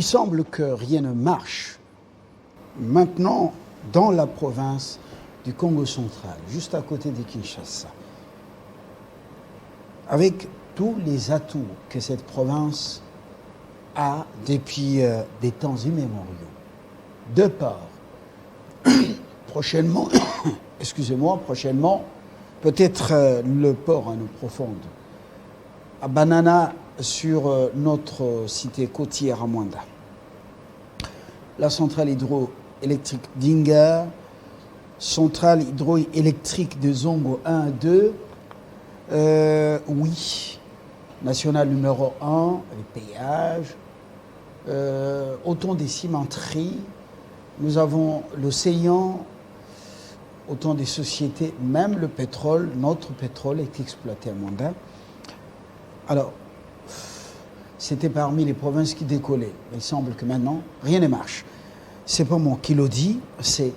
Il semble que rien ne marche maintenant dans la province du Congo central, juste à côté de Kinshasa, avec tous les atouts que cette province a depuis des temps immémoriaux. De part, prochainement, prochainement, peut-être le port à l'eau profonde, à Banana, sur notre cité côtière à Mwanda. La centrale hydroélectrique d'Inga, centrale hydroélectrique de Zongo 1 et 2, oui, nationale numéro 1, les péages, autant des cimenteries, nous avons l'océan, autant des sociétés, même le pétrole, notre pétrole est exploité à Mwanda. Alors, c'était parmi les provinces qui décollaient. Il semble que maintenant, rien ne marche. C'est pas moi qui le dis, c'est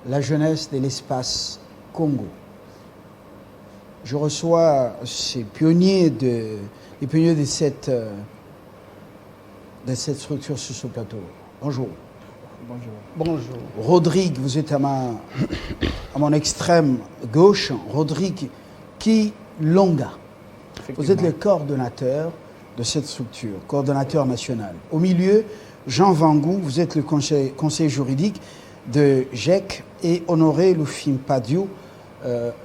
la jeunesse de l'espace Congo. Je reçois ces pionniers les pionniers de cette structure sur ce plateau. Bonjour. Bonjour. Bonjour. Rodrigue, vous êtes à mon extrême gauche. Rodrigue Kilonga. Vous êtes le coordonnateur de cette structure, coordonnateur national. Au milieu, Jean Vangou, vous êtes le conseiller juridique de GEC, et Honoré Lufim-Padio,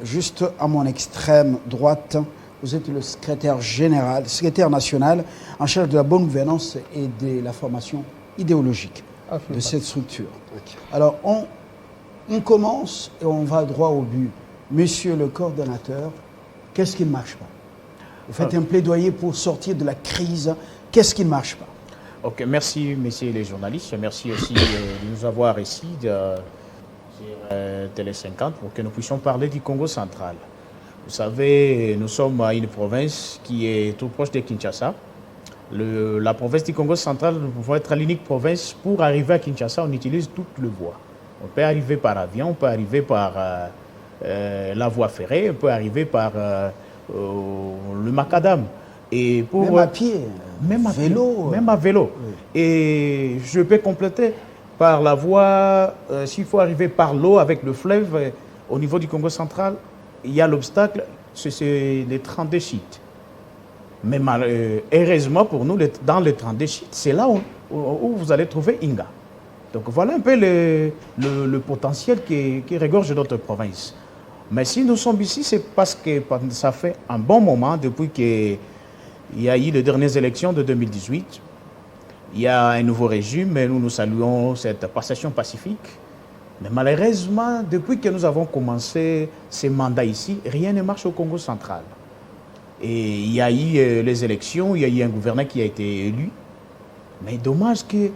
juste à mon extrême droite, vous êtes le secrétaire national en charge de la bonne gouvernance et de la formation idéologique de cette structure. Okay. Alors, on commence et on va droit au but. Monsieur le coordonnateur, qu'est-ce qui ne marche pas? Vous faites un plaidoyer pour sortir de la crise. Qu'est-ce qui ne marche pas? Ok, merci, messieurs les journalistes. Merci aussi de nous avoir ici sur Télé 50 pour que nous puissions parler du Congo central. Vous savez, nous sommes à une province qui est tout proche de Kinshasa. La province du Congo central va être l'unique province. Pour arriver à Kinshasa, on utilise toutes les voies. On peut arriver par avion, on peut arriver par la voie ferrée, on peut arriver par le macadam. Et pour, même à pied, même à vélo. Même à vélo. Oui. Et je peux compléter par la voie, s'il faut arriver par l'eau avec le fleuve, au niveau du Congo central, il y a l'obstacle, c'est les 32 sites. Mais heureusement pour nous, dans les 32 sites, c'est là où vous allez trouver Inga. Donc voilà un peu le potentiel qui regorge notre province. Mais si nous sommes ici, c'est parce que ça fait un bon moment depuis qu'il y a eu les dernières élections de 2018. Il y a un nouveau régime et nous saluons cette passation pacifique. Mais malheureusement, depuis que nous avons commencé ces mandats ici, rien ne marche au Congo central. Et il y a eu les élections, il y a eu un gouverneur qui a été élu. Mais dommage que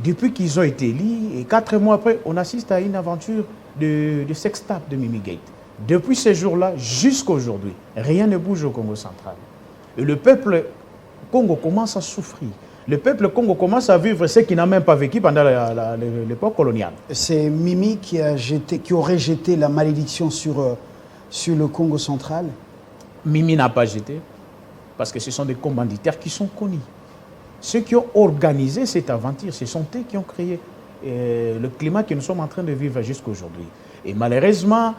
depuis qu'ils ont été élus, et 4 mois après, on assiste à une aventure de sextape de Mimi Gate. Depuis ces jours-là jusqu'à aujourd'hui, rien ne bouge au Congo central. Et le peuple Congo commence à souffrir. Le peuple Congo commence à vivre ce qu'il n'a même pas vécu pendant l'époque coloniale. C'est Mimi qui aurait jeté la malédiction sur le Congo central? Mimi n'a pas jeté, parce que ce sont des commanditaires qui sont connus. Ceux qui ont organisé cette aventure, ce sont eux qui ont créé le climat que nous sommes en train de vivre jusqu'à aujourd'hui. Et malheureusement,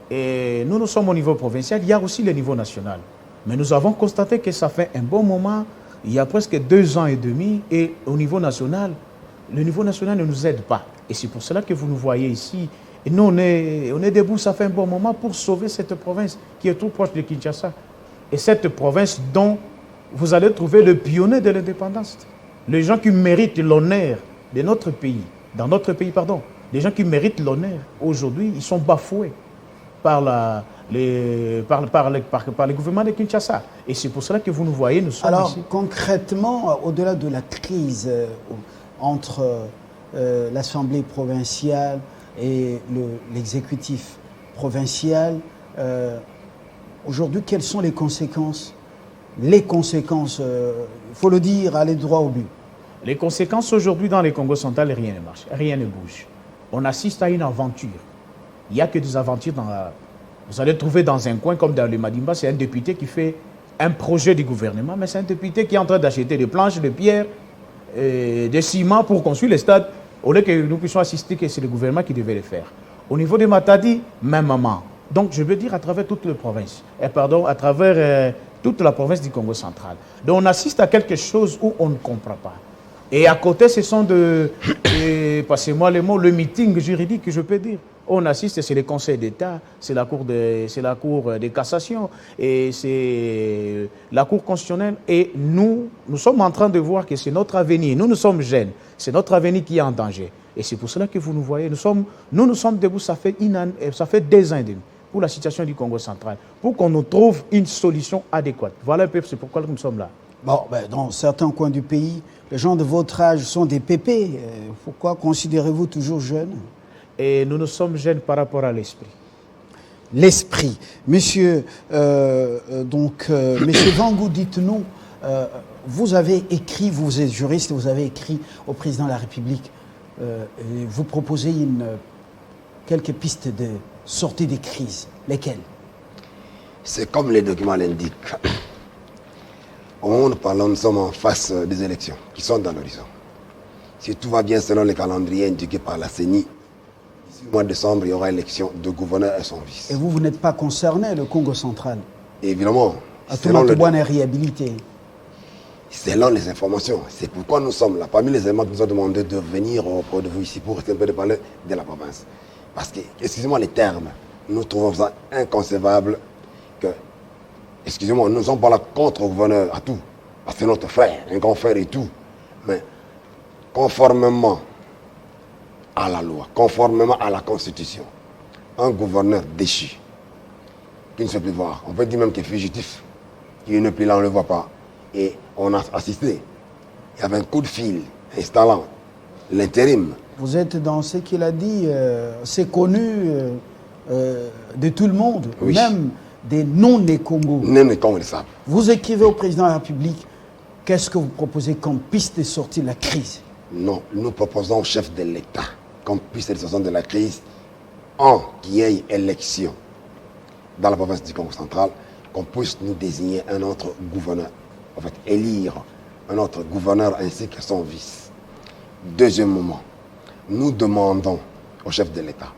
nous sommes au niveau provincial, il y a aussi le niveau national. Mais nous avons constaté que ça fait un bon moment, il y a presque 2 ans et demi, et au niveau national, le niveau national ne nous aide pas. Et c'est pour cela que vous nous voyez ici. Et nous, on est debout, ça fait un bon moment pour sauver cette province qui est tout proche de Kinshasa. Et cette province dont vous allez trouver le pionnier de l'indépendance. Les gens qui méritent l'honneur de notre pays, dans notre pays, pardon. Les gens qui méritent l'honneur, aujourd'hui, ils sont bafoués par le gouvernement de Kinshasa. Et c'est pour cela que vous nous voyez, nous sommes alors, ici. Alors, concrètement, au-delà de la crise entre l'Assemblée provinciale et l'exécutif provincial, aujourd'hui, quelles sont les conséquences? Les conséquences, il faut le dire, aller droit au but. Les conséquences aujourd'hui dans les Congo central, rien ne marche, rien ne bouge. On assiste à une aventure. Il n'y a que des aventures dans la... Vous allez trouver dans un coin comme dans le Madimba, c'est un député qui fait un projet du gouvernement, mais c'est un député qui est en train d'acheter des planches, des pierres, des ciments pour construire les stades, au lieu que nous puissions assister, que c'est le gouvernement qui devait le faire. Au niveau de Matadi, même maman. Donc, je veux dire à travers toute la province, à travers toute la province du Congo central. Donc, on assiste à quelque chose où on ne comprend pas. Et à côté, ce sont passez-moi les mots, le meeting juridique, je peux dire. On assiste, c'est le Conseil d'État, c'est la Cour de cassation, et c'est la Cour constitutionnelle. Et nous sommes en train de voir que c'est notre avenir. Nous sommes jeunes. C'est notre avenir qui est en danger. Et c'est pour cela que vous nous voyez. Nous sommes debout, ça fait 2 ans et demi pour la situation du Congo central, pour qu'on nous trouve une solution adéquate. Voilà un peu, c'est pourquoi nous sommes là. Bon, dans certains coins du pays, les gens de votre âge sont des pépés. Pourquoi considérez-vous toujours jeunes? Et nous sommes jeunes par rapport à l'esprit. L'esprit. Monsieur Vangou, dites-nous, vous avez écrit, vous êtes juriste, vous avez écrit au président de la République, et vous proposez quelques pistes de sortie des crises. Lesquelles? C'est comme les documents l'indiquent. Au monde parlant, nous sommes en face des élections qui sont dans l'horizon. Si tout va bien selon les calendriers indiqués par la CENI, d'ici le mois de décembre, il y aura élection de gouverneur et son vice. Et vous n'êtes pas concerné, le Congo central? Évidemment. Atoumatoubouane est réhabilité. Selon les informations. C'est pourquoi nous sommes là. Parmi les éléments qui nous ont demandé de venir auprès de vous ici pour rester un peu de parler de la province. Parce que, excusez-moi les termes, nous trouvons ça inconcevable que, excusez-moi, nous ne sommes pas là contre le gouverneur à tout. Parce que c'est notre frère, un grand frère et tout. Mais conformément à la loi, conformément à la Constitution, un gouverneur déchu, qui ne se peut plus voir, on peut dire même qu'il est fugitif, qui n'est plus là, on ne le voit pas. Et on a assisté. Il y avait un coup de fil installant l'intérim. Vous êtes dans ce qu'il a dit, c'est connu de tout le monde, Oui. même des non-Congo. Non-Congo le savent. Vous écrivez au président de la République, qu'est-ce que vous proposez comme piste de sortie de la crise? Non, nous proposons au chef de l'État, comme piste de sortie de la crise, qu'il y ait élection dans la province du Congo central, qu'on puisse nous désigner un autre gouverneur. En fait, élire un autre gouverneur ainsi que son vice. Deuxièmement, nous demandons au chef de l'État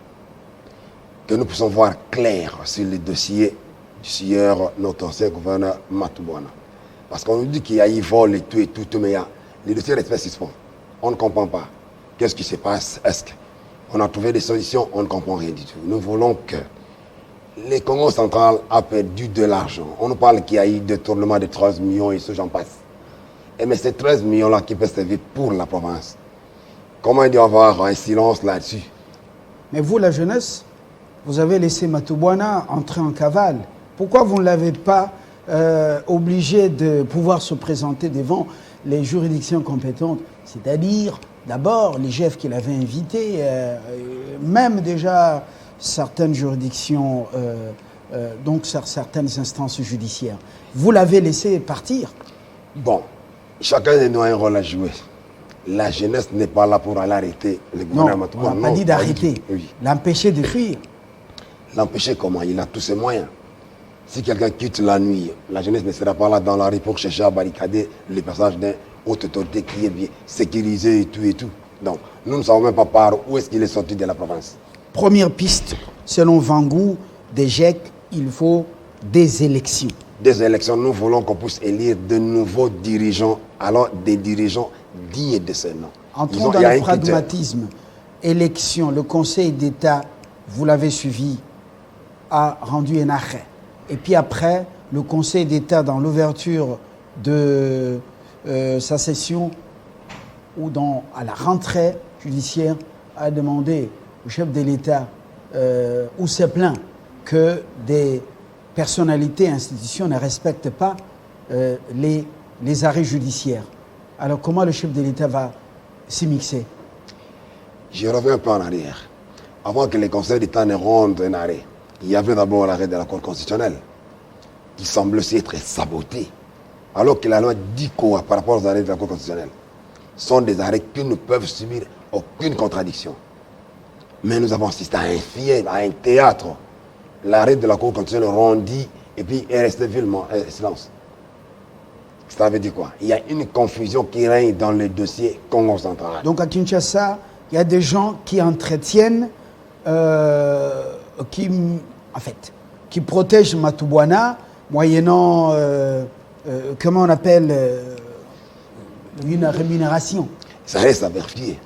que nous puissions voir clair sur les dossiers du sieur, notre ancien gouverneur Matoubouana. Parce qu'on nous dit qu'il y a eu vol et tout, mais il y a les dossiers restent suspendus. On ne comprend pas. Qu'est-ce qui se passe? Est-ce qu'on a trouvé des solutions? On ne comprend rien du tout. Nous voulons que les Congo central a perdu de l'argent. On nous parle qu'il y a eu des détournement de 13 millions et ce j'en passe. Et mais ces 13 millions-là qui peuvent servir pour la province, comment il doit y avoir un silence là-dessus? Mais vous, la jeunesse, vous avez laissé Matoubouana entrer en cavale. Pourquoi vous ne l'avez pas obligé de pouvoir se présenter devant les juridictions compétentes? C'est-à-dire, d'abord, l'IGF qu'il avait invité, même déjà certaines juridictions, donc certaines instances judiciaires. Vous l'avez laissé partir. Bon, chacun de nous a un rôle à jouer. La jeunesse n'est pas là pour aller arrêter le gouverneur Non, Matoubouana. on n'a pas dit d'arrêter. Oui. L'empêcher de fuir. L'empêcher comment? Il a tous ses moyens. Si quelqu'un quitte la nuit, la jeunesse ne sera pas là dans la rue pour chercher à barricader le passage d'une haute autorité qui est bien sécurisée et tout et tout. Donc, nous ne savons même pas par où est-ce qu'il est sorti de la province. Première piste, selon Vangou, des GEC, il faut des élections. Des élections, nous voulons qu'on puisse élire de nouveaux dirigeants, alors des dirigeants dignes de ce nom. Entrons dans le pragmatisme. Élection, le Conseil d'État, vous l'avez suivi, a rendu un arrêt. Et puis après, le Conseil d'État, dans l'ouverture de sa session, ou à la rentrée judiciaire, a demandé au chef de l'État, ou s'est plaint que des personnalités et institutions ne respectent pas les arrêts judiciaires. Alors comment le chef de l'État va s'y mixer? Je reviens un peu en arrière. Avant que les conseils d'État ne rendent un arrêt, il y avait d'abord l'arrêt de la Cour constitutionnelle, qui semble aussi être saboté. Alors que la loi dit quoi par rapport aux arrêts de la Cour constitutionnelle sont des arrêts qui ne peuvent subir aucune contradiction. Mais nous avons assisté à un fiel, à un théâtre. L'arrêt de la Cour constitutionnelle rendit et puis est resté vivement silence. Ça veut dire quoi? Il y a une confusion qui règne dans le dossier Congo central. Donc à Kinshasa, il y a des gens qui entretiennent, qui protègent Matubwana, moyennant, comment on appelle, une rémunération. Ça reste à vérifier.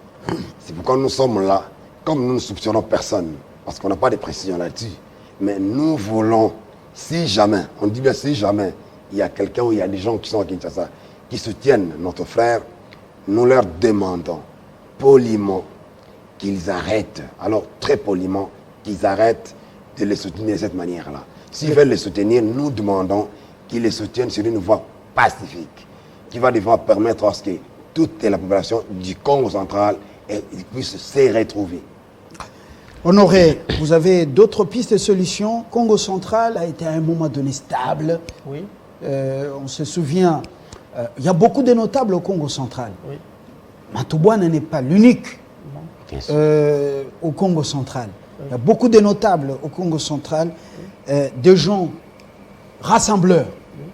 C'est pourquoi nous sommes là, comme nous ne soupçonnons personne, parce qu'on n'a pas de précision là-dessus. Mais nous voulons, si jamais, on dit bien si jamais, il y a quelqu'un ou il y a des gens qui sont à Kinshasa, qui soutiennent notre frère, nous leur demandons poliment qu'ils arrêtent, alors très poliment, qu'ils arrêtent de les soutenir de cette manière-là. S'ils veulent les soutenir, nous demandons qu'ils les soutiennent sur une voie pacifique, qui va devoir permettre à ce que toute la population du Congo central puisse se retrouver. Honoré, vous avez d'autres pistes de solutions. Congo central a été à un moment donné stable. Oui. On se souvient, il y a beaucoup de notables au Congo central. Oui. Matubwana n'est pas l'unique au Congo central. Oui. Il y a beaucoup de notables au Congo central, des gens rassembleurs. Oui.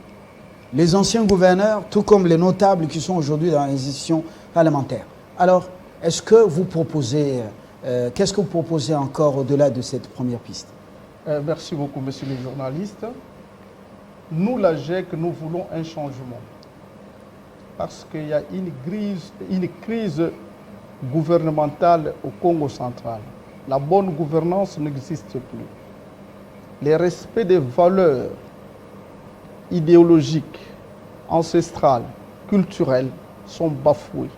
Les anciens gouverneurs, tout comme les notables qui sont aujourd'hui dans les institutions parlementaires. Alors, est-ce que vous proposez, qu'est-ce que vous proposez encore au-delà de cette première piste? Merci beaucoup, monsieur le journaliste. Nous, la GEC, nous voulons un changement. Parce qu'il y a une crise gouvernementale au Congo central. La bonne gouvernance n'existe plus. Le respect des valeurs idéologiques, ancestrales, culturelles sont bafoués.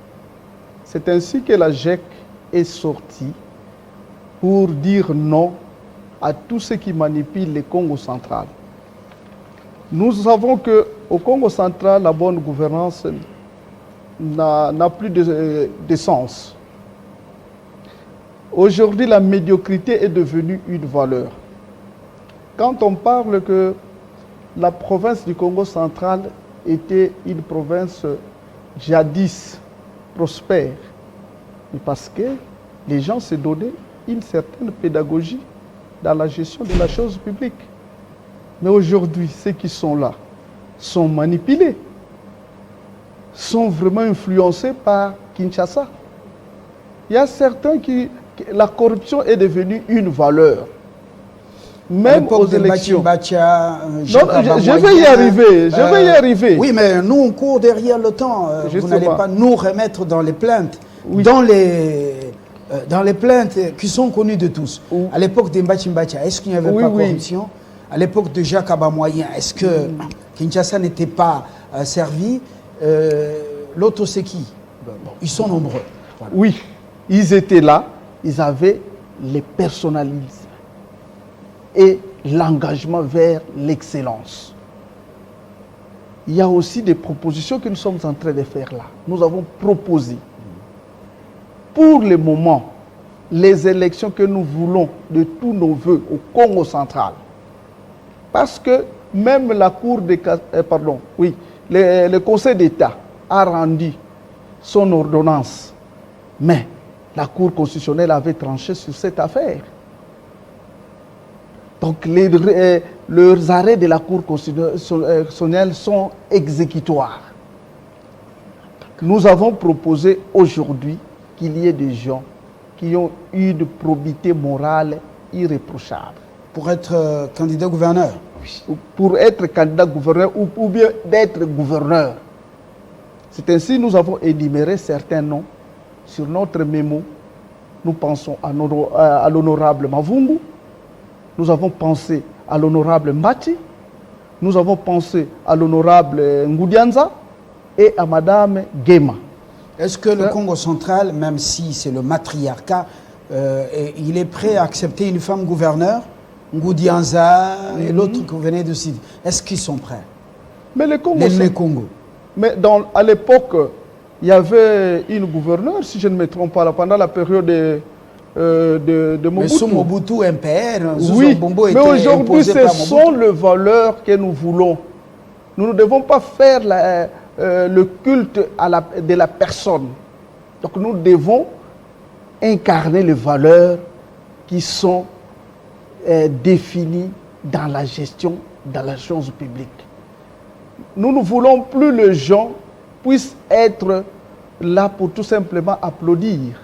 C'est ainsi que la GEC est sortie pour dire non à tout ce qui manipule le Congo central. Nous savons qu'au Congo central, la bonne gouvernance n'a plus de sens. Aujourd'hui, la médiocrité est devenue une valeur. Quand on parle que la province du Congo central était une province jadis prospère, mais parce que les gens se donnaient une certaine pédagogie dans la gestion de la chose publique. Mais aujourd'hui, ceux qui sont là sont manipulés, sont vraiment influencés par Kinshasa. Il y a certains la corruption est devenue une valeur. Même aux élections. Je vais y arriver, je vais y arriver. Oui, mais nous, on court derrière le temps. Vous n'allez pas nous remettre dans les plaintes, oui. dans les plaintes qui sont connues de tous. Oui. À l'époque de Mbachimbacha, est-ce qu'il n'y avait pas de corruption? À l'époque de Jacques Abamoyen, est-ce que Kinshasa n'était pas servi? L'autre, c'est qui? Bon, ils sont nombreux. Voilà. Oui, ils étaient là, ils avaient les personnalismes et l'engagement vers l'excellence. Il y a aussi des propositions que nous sommes en train de faire là. Nous avons proposé, pour le moment, les élections que nous voulons de tous nos voeux au Congo central. Parce que même la Cour des le Conseil d'État a rendu son ordonnance, mais la Cour constitutionnelle avait tranché sur cette affaire. Donc leurs arrêts de la Cour constitutionnelle sont exécutoires. Nous avons proposé aujourd'hui qu'il y ait des gens qui ont une probité morale irréprochable. Pour être candidat gouverneur? Oui. Pour être candidat gouverneur ou bien d'être gouverneur. C'est ainsi que nous avons énuméré certains noms sur notre mémo. Nous pensons à l'honorable Mavungu, nous avons pensé à l'honorable Mbati, nous avons pensé à l'honorable Ngoudianza et à madame Guéma. Est-ce que le Congo central, même si c'est le matriarcat, il est prêt à accepter une femme gouverneure, Ngoudianza et l'autre que vous venez de citer? Est-ce qu'ils sont prêts? Mais le Congo, Congo. Mais à l'époque, il y avait une gouverneure, si je ne me trompe pas, pendant la période de Mobutu. Mais sous Mobutu, MPR, oui, mais aujourd'hui, ce sont les valeurs que nous voulons. Nous ne devons pas faire le culte de la personne. Donc nous devons incarner les valeurs qui sont définies dans la gestion, dans la chose publique. nous ne voulons plus les gens puissent être là pour tout simplement applaudir.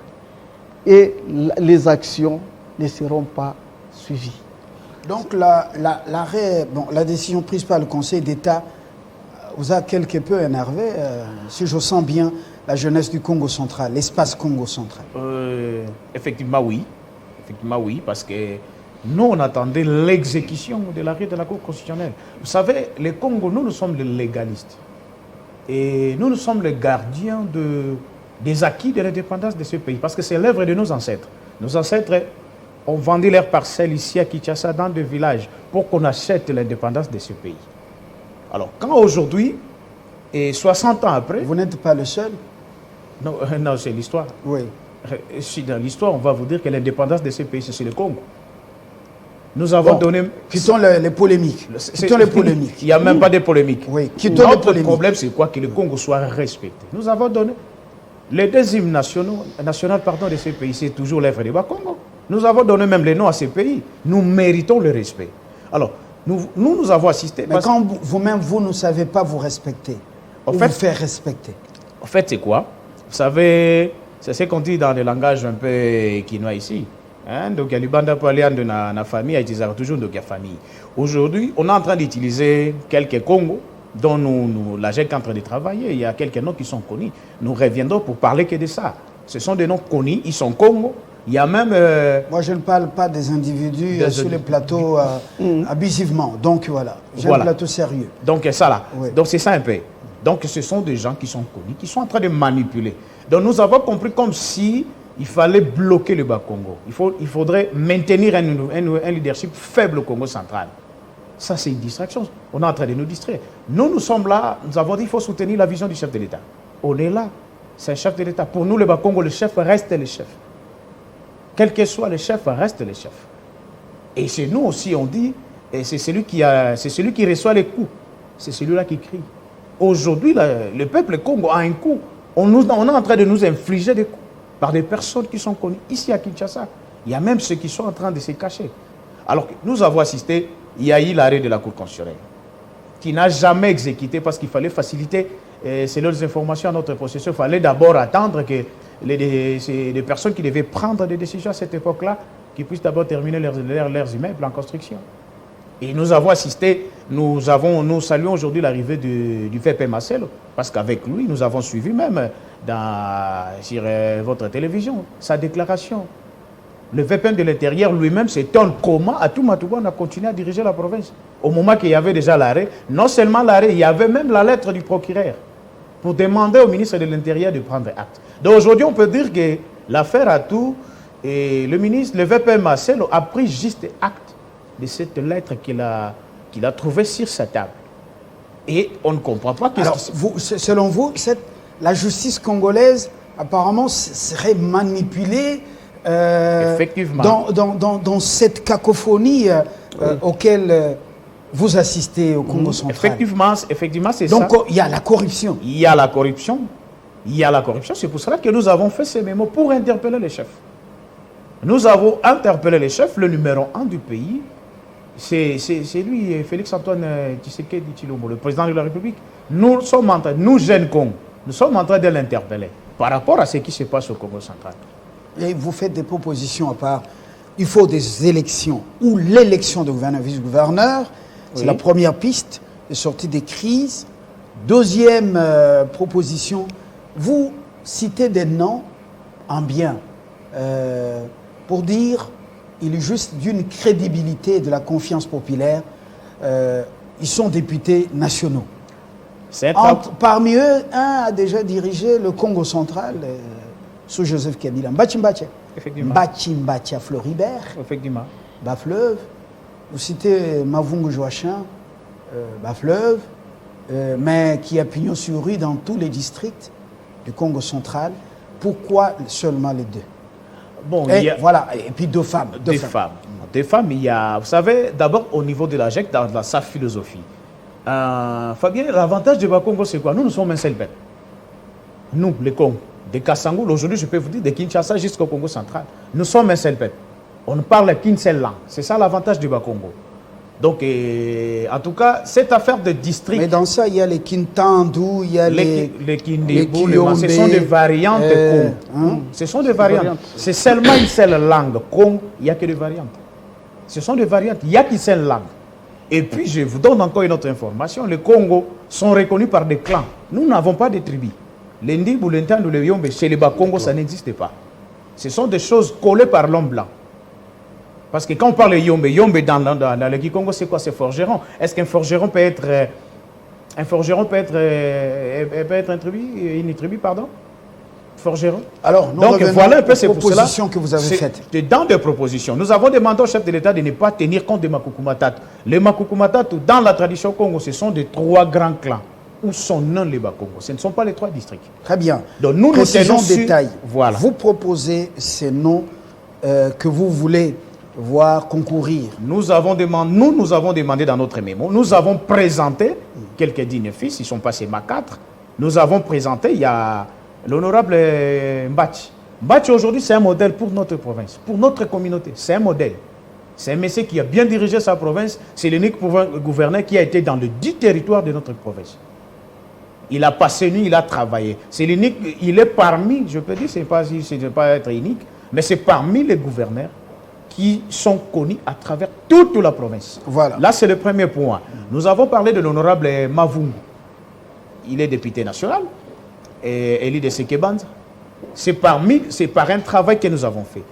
Et les actions ne seront pas suivies. Donc la décision prise par le Conseil d'État vous a quelque peu énervé, si je sens bien la jeunesse du Congo central, l'espace Congo central. Effectivement oui, parce que nous on attendait l'exécution de l'arrêt de la Cour constitutionnelle. Vous savez, les Congos, nous sommes les légalistes. Et nous sommes les gardiens des acquis de l'indépendance de ce pays, parce que c'est l'œuvre de nos ancêtres. Nos ancêtres ont vendu leurs parcelles ici à Kinshasa, dans des villages, pour qu'on achète l'indépendance de ce pays. Alors, quand aujourd'hui, et 60 ans après... Vous n'êtes pas le seul? Non, non, c'est l'histoire. Oui. Si dans l'histoire, on va vous dire que l'indépendance de ce pays, c'est le Congo. Nous avons donné... Quittons les polémiques. Quittons les polémiques. Il n'y a même pas de polémiques. Oui, quittons les Notre polémiques. problème, c'est quoi? Que le Congo soit respecté. Nous avons donné... Les deux hymnes nationaux de ce pays, c'est toujours l'œuvre du Bas-Congo. Nous avons donné même les noms à ces pays. Nous méritons le respect. Alors, nous avons assisté... Mais quand vous-même, vous ne savez pas vous respecter, vous faire respecter. En fait, c'est quoi? Vous savez, c'est ce qu'on dit dans le langage un peu quinois ici. Hein? Donc, il y a du banda palian de la famille, il y a toujours de la famille. Aujourd'hui, on est en train d'utiliser quelques Congos dont la GEC est en train de travailler. Il y a quelques noms qui sont connus. Nous reviendrons pour parler que de ça. Ce sont des noms connus, ils sont Congo. Il y a même... Moi, je ne parle pas des individus sur les plateaux abusivement. Donc, voilà. J'ai un plateau sérieux. Donc, ça là. Oui. Donc, c'est ça un peu. Donc, ce sont des gens qui sont connus, qui sont en train de manipuler. Donc, nous avons compris comme si il fallait bloquer le Bas-Congo. Il faudrait maintenir un leadership faible au Congo central. Ça, c'est une distraction. On est en train de nous distraire. Nous sommes là, nous avons dit qu'il faut soutenir la vision du chef de l'État. On est là. C'est un chef de l'État. Pour nous, le Bas-Congo, le chef reste le chef. Quel que soit le chef, reste le chef. Et chez nous aussi, on dit, et c'est celui qui reçoit les coups. C'est celui-là qui crie. Aujourd'hui, le peuple Congo a un coup. On est en train de nous infliger des coups par des personnes qui sont connues ici à Kinshasa. Il y a même ceux qui sont en train de se cacher. Alors que nous avons assisté, il y a eu l'arrêt de la Cour constitutionnelle qui n'a jamais exécuté parce qu'il fallait faciliter, selon les informations à notre possession, il fallait d'abord attendre que les personnes qui devaient prendre des décisions à cette époque-là, qui puissent d'abord terminer leurs immeubles en construction. Et nous avons assisté, nous saluons aujourd'hui l'arrivée du VP Marcelo, parce qu'avec lui, nous avons suivi même sur votre télévision sa déclaration. Le VP de l'Intérieur lui-même s'étonne comment à Toumatouba on a continué à diriger la province. Au moment qu'il y avait déjà l'arrêt, non seulement l'arrêt, il y avait même la lettre du procureur pour demander au ministre de l'Intérieur de prendre acte. Donc aujourd'hui, on peut dire que l'affaire a tout, et le VP Marcelo a pris juste acte de cette lettre qu'il a trouvée sur sa table. Et on ne comprend pas que... Alors, selon vous, la justice congolaise, apparemment, serait manipulée effectivement. Dans cette cacophonie auquel vous assistez au Congo central. Effectivement, c'est ça. Donc, il y a la corruption. Il y a la corruption. C'est pour cela que nous avons fait ces mémos pour interpeller les chefs. Nous avons interpellé les chefs. Le numéro 1 du pays, c'est lui, Félix-Antoine Tshisekedi Tshilombo, le président de la République. Nous jeunes Congos, nous sommes en train de l'interpeller par rapport à ce qui se passe au Congo central. Et vous faites des propositions à part. Il faut des élections ou l'élection de gouverneur, vice-gouverneur. C'est la première piste de sortie des crises. Deuxième proposition, vous citez des noms en bien pour dire il est juste d'une crédibilité et de la confiance populaire. Ils sont députés nationaux. Parmi eux, un a déjà dirigé le Congo central. Sous Joseph Kabila, Mbachimbacha Floribert, Bas-Fleuve. Vous citez Mavungu Joachim, Bas-Fleuve, mais qui a pignon sur rue dans tous les districts du Congo central. Pourquoi seulement les deux? Bon, voilà, et puis deux femmes. Deux femmes, il y a, vous savez, d'abord au niveau de la GEC, dans sa philosophie. Fabien, l'avantage du Bas-Congo, c'est quoi? Nous sommes un seul peuple. Nous, les Congos. De Kassangoul, aujourd'hui, je peux vous dire, de Kinshasa jusqu'au Congo central. Nous sommes un seul peuple. On ne parle qu'une seule langue. C'est ça l'avantage du Bas-Congo. Donc, en tout cas, cette affaire de district... Mais dans ça, il y a les Kintandu, il y a les Kindébou, ce sont des variantes Kong. Ce sont des variantes. C'est seulement une seule langue. Kong, il n'y a que des variantes. Ce sont des variantes. Il n'y a qu'une seule langue. Et puis, je vous donne encore une autre information. Les Congos sont reconnus par des clans. Nous n'avons pas de tribus. Les Ndibou, les Ntandu, les Yombe, chez les Bakongo, ça n'existe pas. Ce sont des choses collées par l'homme blanc. Parce que quand on parle de Yombe, Yombe dans le Kikongo, c'est quoi? C'est forgeron. Est-ce qu'un forgeron peut être... un forgeron peut être une tribu, pardon? Forgeron. Alors, nous donc voilà un peu ces propositions que vous avez faites. Dans des propositions. Nous avons demandé au chef de l'État de ne pas tenir compte des Makukumatatu. Les Makukumatatu, dans la tradition Congo, ce sont des 3 grands clans. Où sont non les Bakongo? Ce ne sont pas les 3 districts. Très bien. Donc nous tenons sur... détail. Voilà. Vous proposez ces noms que vous voulez voir concourir. Nous avons demandé dans notre mémo, nous avons présenté quelques dignes fils, ils sont passés ma 4. Nous avons présenté, il y a l'honorable Mbachi. Mbachi aujourd'hui c'est un modèle pour notre province, pour notre communauté, c'est un modèle. C'est un monsieur qui a bien dirigé sa province, c'est l'unique gouverneur qui a été dans le 10 territoires de notre province. Il a passé nuit, il a travaillé. C'est l'unique, il est parmi, je peux dire, ce n'est pas être unique, mais c'est parmi les gouverneurs qui sont connus à travers toute la province. Voilà. Là, c'est le premier point. Nous avons parlé de l'honorable Mavungu. Il est député national, et élu de Sekebanza. C'est par un travail que nous avons fait.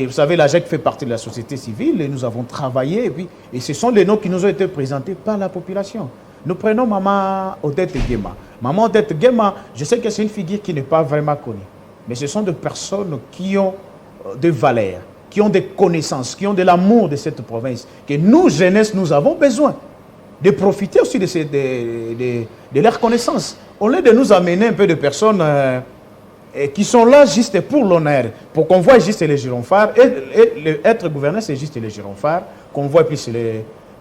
Vous savez, la GEC fait partie de la société civile, et nous avons travaillé, et ce sont les noms qui nous ont été présentés par la population. Nous prenons Maman Odette Guéma. Maman Odette Guéma, je sais que c'est une figure qui n'est pas vraiment connue, mais ce sont des personnes qui ont des valeurs, qui ont des connaissances, qui ont de l'amour de cette province, que nous, jeunesse, nous avons besoin de profiter aussi de leurs connaissances. Au lieu de nous amener un peu de personnes qui sont là juste pour l'honneur, pour qu'on voit juste les gyrophares, et être gouverneur, c'est juste les gyrophares, qu'on voit plus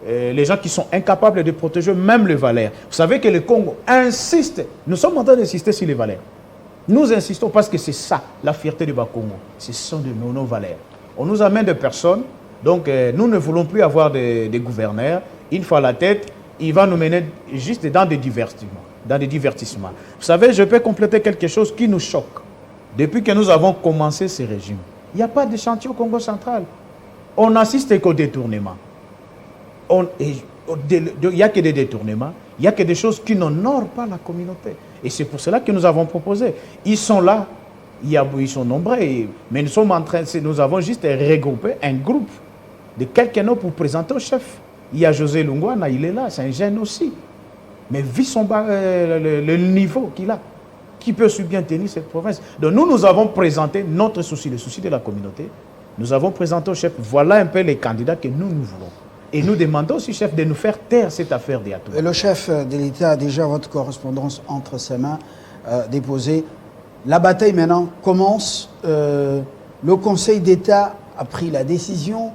les gens qui sont incapables de protéger même les valeurs. Vous savez que le Congo insiste, nous sommes en train d'insister sur les valeurs. Nous insistons parce que c'est ça, la fierté du Bas-Congo. Ce sont de nos valeurs. On nous amène des personnes, donc nous ne voulons plus avoir des gouverneurs. Une fois à la tête, il va nous mener juste dans des divertissements. Vous savez, je peux compléter quelque chose qui nous choque. Depuis que nous avons commencé ce régime, il n'y a pas de chantier au Congo central. On n'assiste qu'au détournement. Il n'y a que des détournements, il n'y a que des choses qui n'honorent pas la communauté. Et c'est pour cela que nous avons proposé. Ils sont là. Ils sont nombreux, mais nous avons juste regroupé un groupe de quelques noms pour présenter au chef. Il y a José Lungwana, il est là, c'est un jeune aussi. Mais vu le niveau qu'il a, qui peut si bien tenir cette province. Donc nous avons présenté notre souci, le souci de la communauté. Nous avons présenté au chef, voilà un peu les candidats que nous voulons. Et nous demandons aussi, chef, de nous faire taire cette affaire des Atouba. Le chef de l'État a déjà votre correspondance entre ses mains déposée. La bataille maintenant commence. Le Conseil d'État a pris la décision.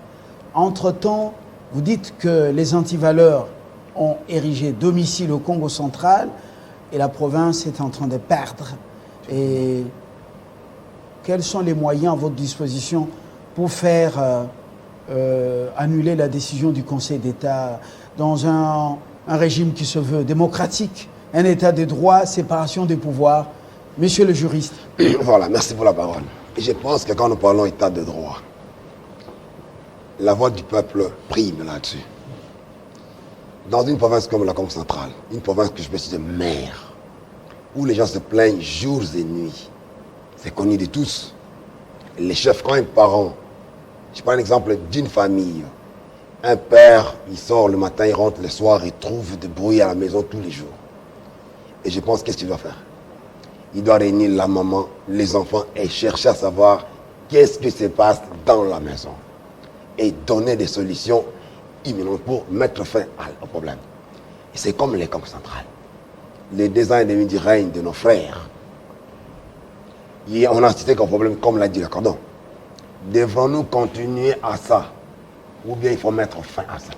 Entre-temps, vous dites que les antivaleurs ont érigé domicile au Congo central et la province est en train de perdre. Et quels sont les moyens à votre disposition pour faire annuler la décision du Conseil d'État dans un régime qui se veut démocratique, un État de droit, séparation des pouvoirs? Monsieur le juriste. Voilà, merci pour la parole. Et je pense que quand nous parlons État de droit, la voix du peuple prime là-dessus. Dans une province comme la Congo centrale, une province que je peux citer mère, où les gens se plaignent jours et nuits, c'est connu de tous. Les chefs, quand un parent, je prends un exemple d'une famille, un père, il sort le matin, il rentre le soir, il trouve du bruit à la maison tous les jours. Et je pense, qu'est-ce qu'il doit faire? Il doit réunir la maman, les enfants et chercher à savoir qu'est-ce qui se passe dans la maison. Et donner des solutions imminentes pour mettre fin au problème. Et c'est comme les Congo centrales. Les 2 ans et demi du règne de nos frères. On a cité qu'un problème, comme l'a dit le cordon. Devrons-nous continuer à ça? Ou bien il faut mettre fin à ça?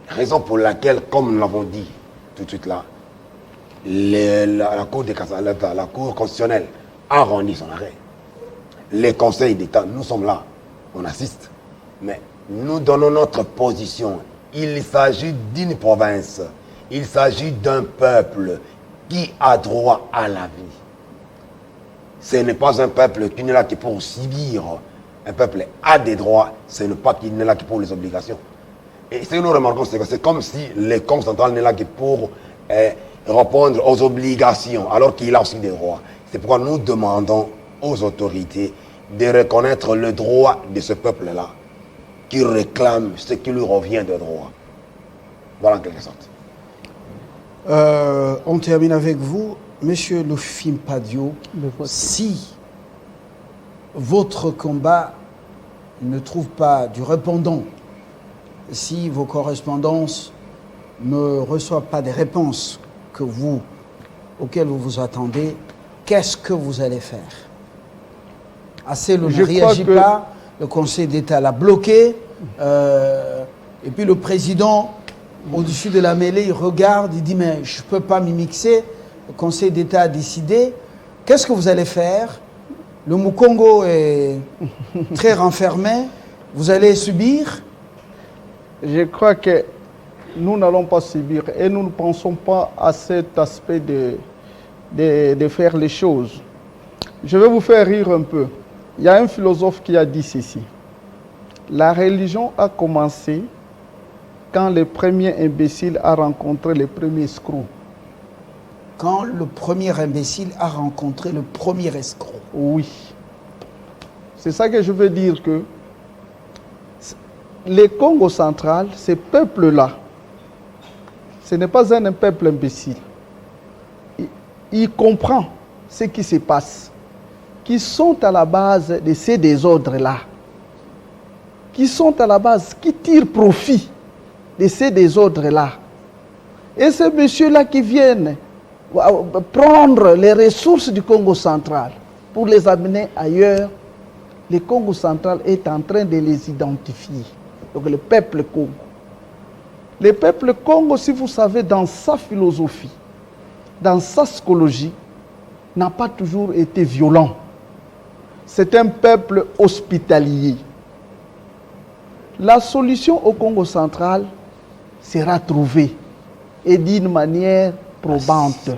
Raison pour laquelle, comme nous l'avons dit tout de suite là, la Cour constitutionnelle a rendu son arrêt. Les conseils d'État, nous sommes là, on assiste. Mais nous donnons notre position. Il s'agit d'une province. Il s'agit d'un peuple qui a droit à la vie. Ce n'est pas un peuple qui n'est là que pour subir. Un peuple a des droits, ce n'est pas qu'il n'est là que pour les obligations. Et ce que nous remarquons, c'est que c'est comme si le Congo central n'est là que pour répondre aux obligations, alors qu'il a aussi des droits. C'est pourquoi nous demandons aux autorités de reconnaître le droit de ce peuple-là, qui réclame ce qui lui revient de droit. Voilà en quelque sorte. On termine avec vous, Monsieur Lofim Padio. Si votre combat ne trouve pas du répondant, si vos correspondances ne reçoivent pas des réponses auxquelles vous vous attendez, qu'est-ce que vous allez faire? ACELO ne réagit pas, le Conseil d'État l'a bloqué, et puis le président, au-dessus de la mêlée, il regarde, il dit mais je ne peux pas m'y mixer, le Conseil d'État a décidé. Qu'est-ce que vous allez faire? Le Mukongo est très renfermé, vous allez subir? Je crois que nous n'allons pas subir et nous ne pensons pas à cet aspect de faire les choses. Je vais vous faire rire un peu. Il y a un philosophe qui a dit ceci. La religion a commencé quand le premier imbécile a rencontré le premier escroc. Quand le premier imbécile a rencontré le premier escroc. Oui. C'est ça que je veux dire que le Congo central, ce peuple-là, ce n'est pas un peuple imbécile. Il comprend ce qui se passe, qui sont à la base de ces désordres-là, qui sont à la base, qui tirent profit de ces désordres-là. Et ces messieurs-là qui viennent prendre les ressources du Congo central pour les amener ailleurs, le Congo central est en train de les identifier. Donc le peuple Congo. Le peuple Congo, si vous savez, dans sa philosophie, dans sa psychologie, n'a pas toujours été violent. C'est un peuple hospitalier. La solution au Congo central sera trouvée et d'une manière probante,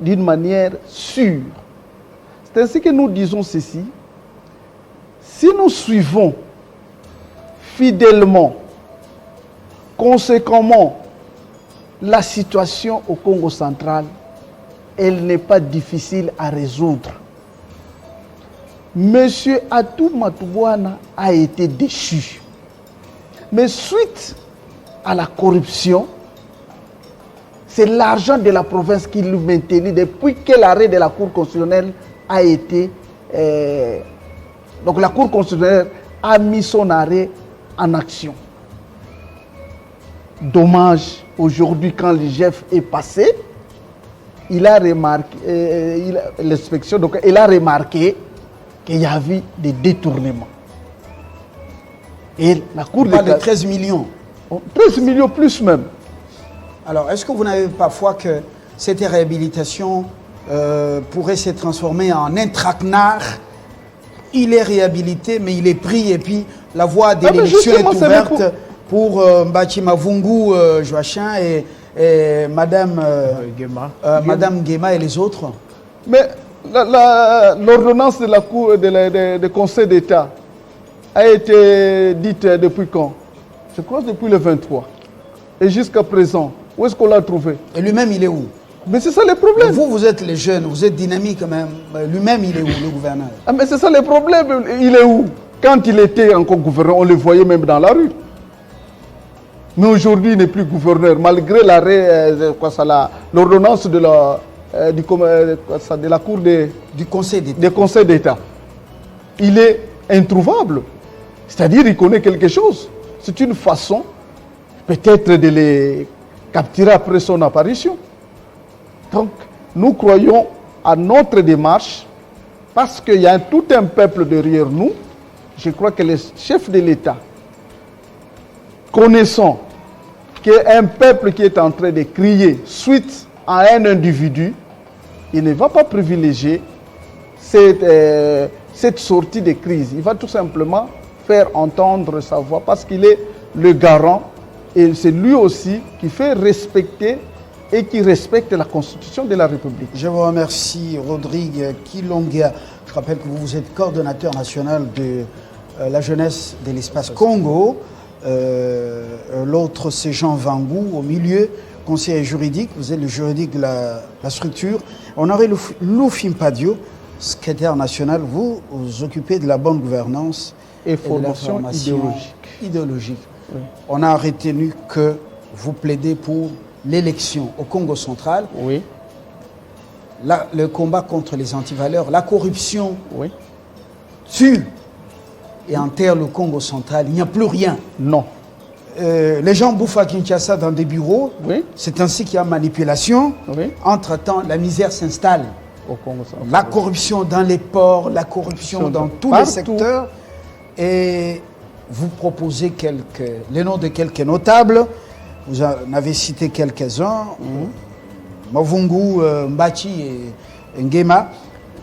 d'une manière sûre. C'est ainsi que nous disons ceci. Si nous suivons fidèlement, conséquemment, la situation au Congo central, elle n'est pas difficile à résoudre. Monsieur Atou Matouana a été déchu. Mais suite à la corruption, c'est l'argent de la province qui le maintenait depuis que l'arrêt de la Cour constitutionnelle a été... donc la Cour constitutionnelle a mis son arrêt en action. Dommage, aujourd'hui quand l'IGF est passé, il a remarqué, l'inspection, donc il a remarqué qu'il y avait des détournements. Et la Cour de 13 millions. 13 millions plus même. Alors, est-ce que vous n'avez pas foi que cette réhabilitation pourrait se transformer en un traquenard? Il est réhabilité, mais il est pris, et puis la voie de l'élection est ouverte pour Mbachi Mavungu Joachim et Madame Nguema et les autres. Mais l'ordonnance de la Cour de Conseil d'État a été dite depuis quand? Je crois depuis le 23. Et jusqu'à présent, où est-ce qu'on l'a trouvé? Et lui-même, il est où? Mais c'est ça le problème. Vous, vous êtes les jeunes, vous êtes dynamiques quand même. Lui-même, il est où, le gouverneur? Ah, mais c'est ça le problème. Il est où? Quand il était encore gouverneur, on le voyait même dans la rue. Mais aujourd'hui, il n'est plus gouverneur, malgré l'arrêt, l'ordonnance de la Cour du Conseil d'État. Il est introuvable. C'est-à-dire qu'il connaît quelque chose. C'est une façon, peut-être, de les capturer après son apparition. Donc, nous croyons à notre démarche, parce qu'il y a tout un peuple derrière nous. Je crois que les chefs de l'État, connaissant qu'un peuple qui est en train de crier suite à un individu, il ne va pas privilégier cette sortie de crise. Il va tout simplement faire entendre sa voix parce qu'il est le garant et c'est lui aussi qui fait respecter et qui respecte la Constitution de la République. Je vous remercie, Rodrigue Kilonga. Je rappelle que vous êtes coordonnateur national de la jeunesse de l'espace Congo. L'autre, c'est Jean Vangou, au milieu, conseiller juridique. Vous êtes le juridique de la structure. On aurait Lou Fimpadio, secrétaire national. Vous vous occupez de la bonne gouvernance Et de la formation formation idéologique. Oui. On a retenu que vous plaidez pour l'élection au Congo central, Oui, le combat contre les antivaleurs, la corruption oui, tue et enterre le Congo central. Il n'y a plus rien. non, Les gens bouffent à Kinshasa dans des bureaux. oui, C'est ainsi qu'il y a manipulation. oui, Entre-temps, la misère s'installe. au Congo central. La corruption dans les ports, la corruption dans tous les Partout. secteurs. Et vous proposez les noms de quelques notables. Vous en avez cité quelques-uns. Mavungu, Mbachi et Ngema.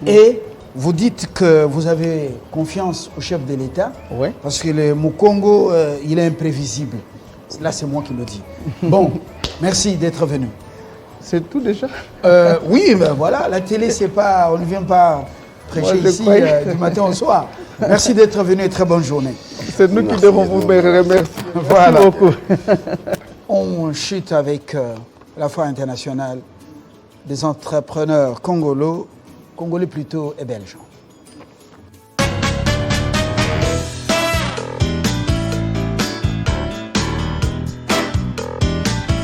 Et vous dites que vous avez confiance au chef de l'État. Oui. Parce que le Mukongo, il est imprévisible. Là, c'est moi qui le dis. Bon, merci d'être venu. C'est tout déjà. Oui, ben voilà, la télé, c'est pas, on ne vient pas prêcher Moi, je ici croyais. du matin au soir. Merci d'être venu et très bonne journée. C'est nous qui Merci devons à vous vous. remercier. Voilà. Merci beaucoup. On chute avec la Foire internationale des entrepreneurs congolais plutôt et belges.